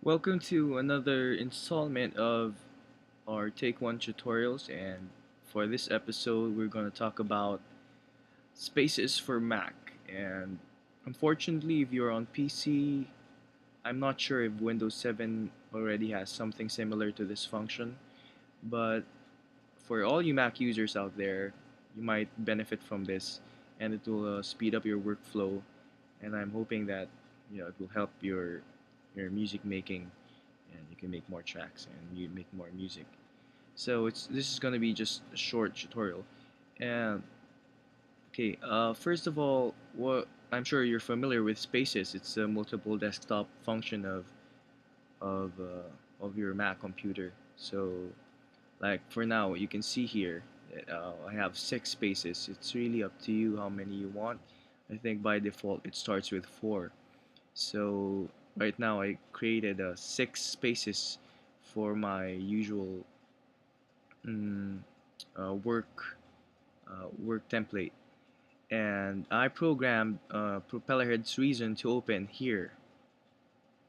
Welcome to another installment of our Take One tutorials, and for this episode, we're going to talk about spaces for Mac. And unfortunately, if you're on PC, I'm not sure if Windows 7 already has something similar to this function, but for all you Mac users out there, you might benefit from this, and it will speed up your workflow. And I'm hoping that it will help your music making, and you can make more tracks and you make more music. So this is gonna be just a short tutorial. And okay, first of all, what I'm sure you're familiar with Spaces. It's a multiple desktop function of of your Mac computer. So like for now, you can see here that I have 6 spaces. It's really up to you how many you want. I think by default it starts with 4. So right now I created 6 spaces for my usual mm, work template, and I programmed Propellerhead's reason to open here.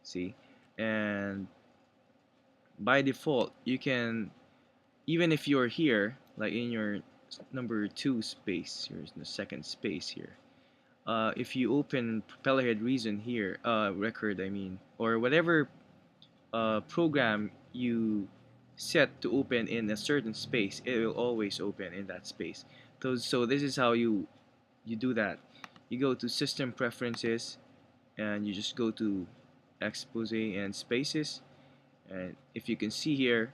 See, and by default you can, even if you're here like in your number 2 space, here's the second space here. If you open Propellerhead reason here, record I mean, or whatever program you set to open in a certain space, it will always open in that space. So this is how you do that. You go to System Preferences, and you just go to Expose and Spaces. And if you can see here,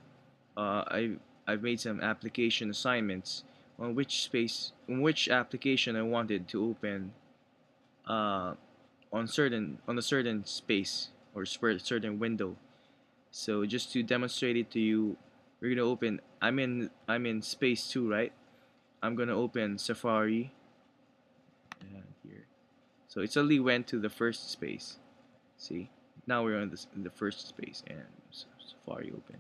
I've made some application assignments on which application I wanted to open uh, on a certain space or certain window. So just to demonstrate it to you, we're gonna open. I'm in space 2, right? I'm gonna open Safari here. So it's only went to the first space. See, now we're on in the first space, and Safari open.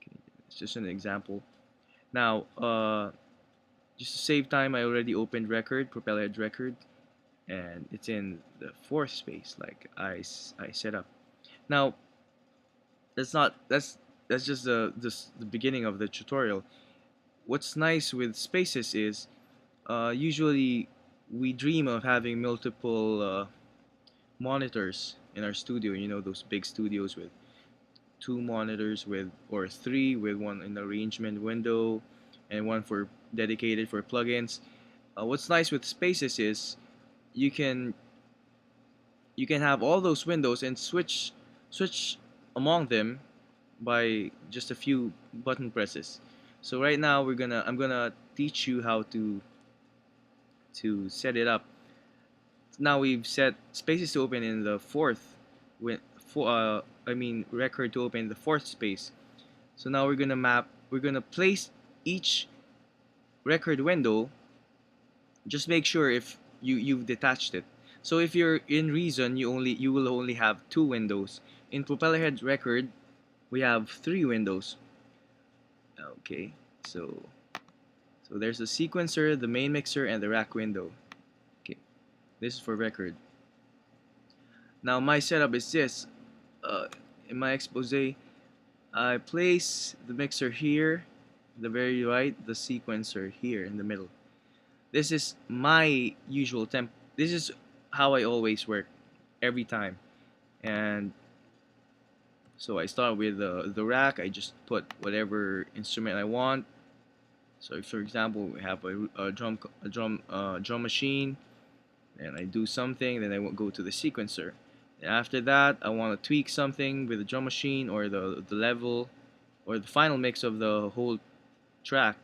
Okay, it's just an example. Now, just to save time, I already opened record, Propellerhead record, and it's in the fourth space, like I set up. Now, that's not that's just the beginning of the tutorial. What's nice with spaces is usually we dream of having multiple monitors in our studio. You know, those big studios with 2 monitors with or 3 with one in the arrangement window and one for dedicated for plugins. What's nice with spaces is you can you can have all those windows and switch among them by just a few button presses. So right now I'm gonna teach you how to set it up. Now we've set spaces to open in the fourth with for I mean record to open in the fourth space. So now we're gonna place each record window. Just make sure if you've detached it. So if you're in Reason, you will only have 2 windows. In Propellerhead record, we have 3 windows. Okay, so there's the sequencer, the main mixer, and the rack window. Okay, this is for record. Now my setup is this. Uh, in my expose, I place the mixer here, the very right, the sequencer here in the middle. This is my usual temp. This is how I always work every time. And so I start with the rack. I just put whatever instrument I want. So if, for example, we have a drum machine, and I do something, then I will go to the sequencer. And after that, I want to tweak something with the drum machine or the level or the final mix of the whole track,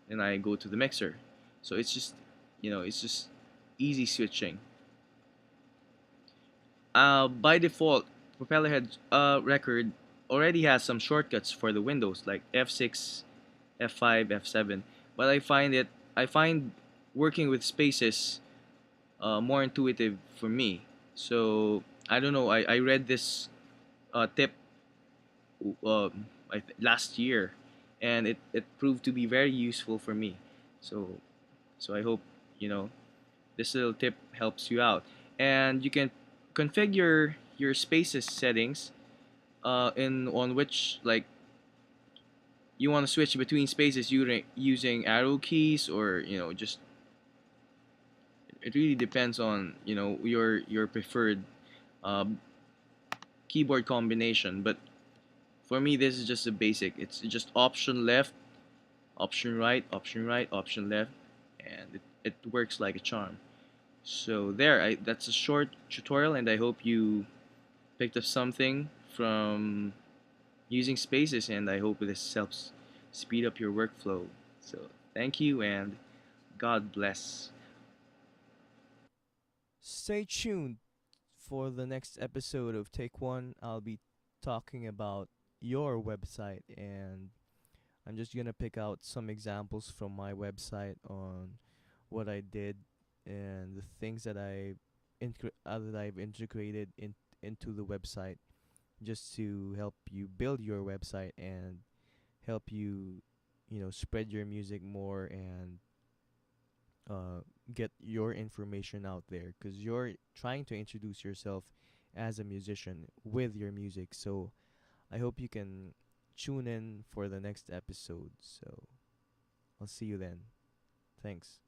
then I go to the mixer. So it's just it's just easy switching. By default, Propellerhead record already has some shortcuts for the windows like F6, F5, F7. But I find working with spaces more intuitive for me. So I don't know. I read this tip last year, and it proved to be very useful for me. So I hope you know this little tip helps you out, and you can configure your spaces settings in on which like you want to switch between spaces using arrow keys, or just it really depends on your preferred um, keyboard combination. But for me, this is just a basic. It's just option left, option right, option right, option left, and it works like a charm. So there, that's a short tutorial, and I hope you picked up something from using spaces, and I hope this helps speed up your workflow. So thank you, and God bless. Stay tuned for the next episode of Take One. I'll be talking about your website, and I'm just gonna pick out some examples from my website on what I did and the things that that I've integrated into the website, just to help you build your website and help you, spread your music more and uh, get your information out there, because you're trying to introduce yourself as a musician with your music. So I hope you can tune in for the next episode. So I'll see you then. Thanks.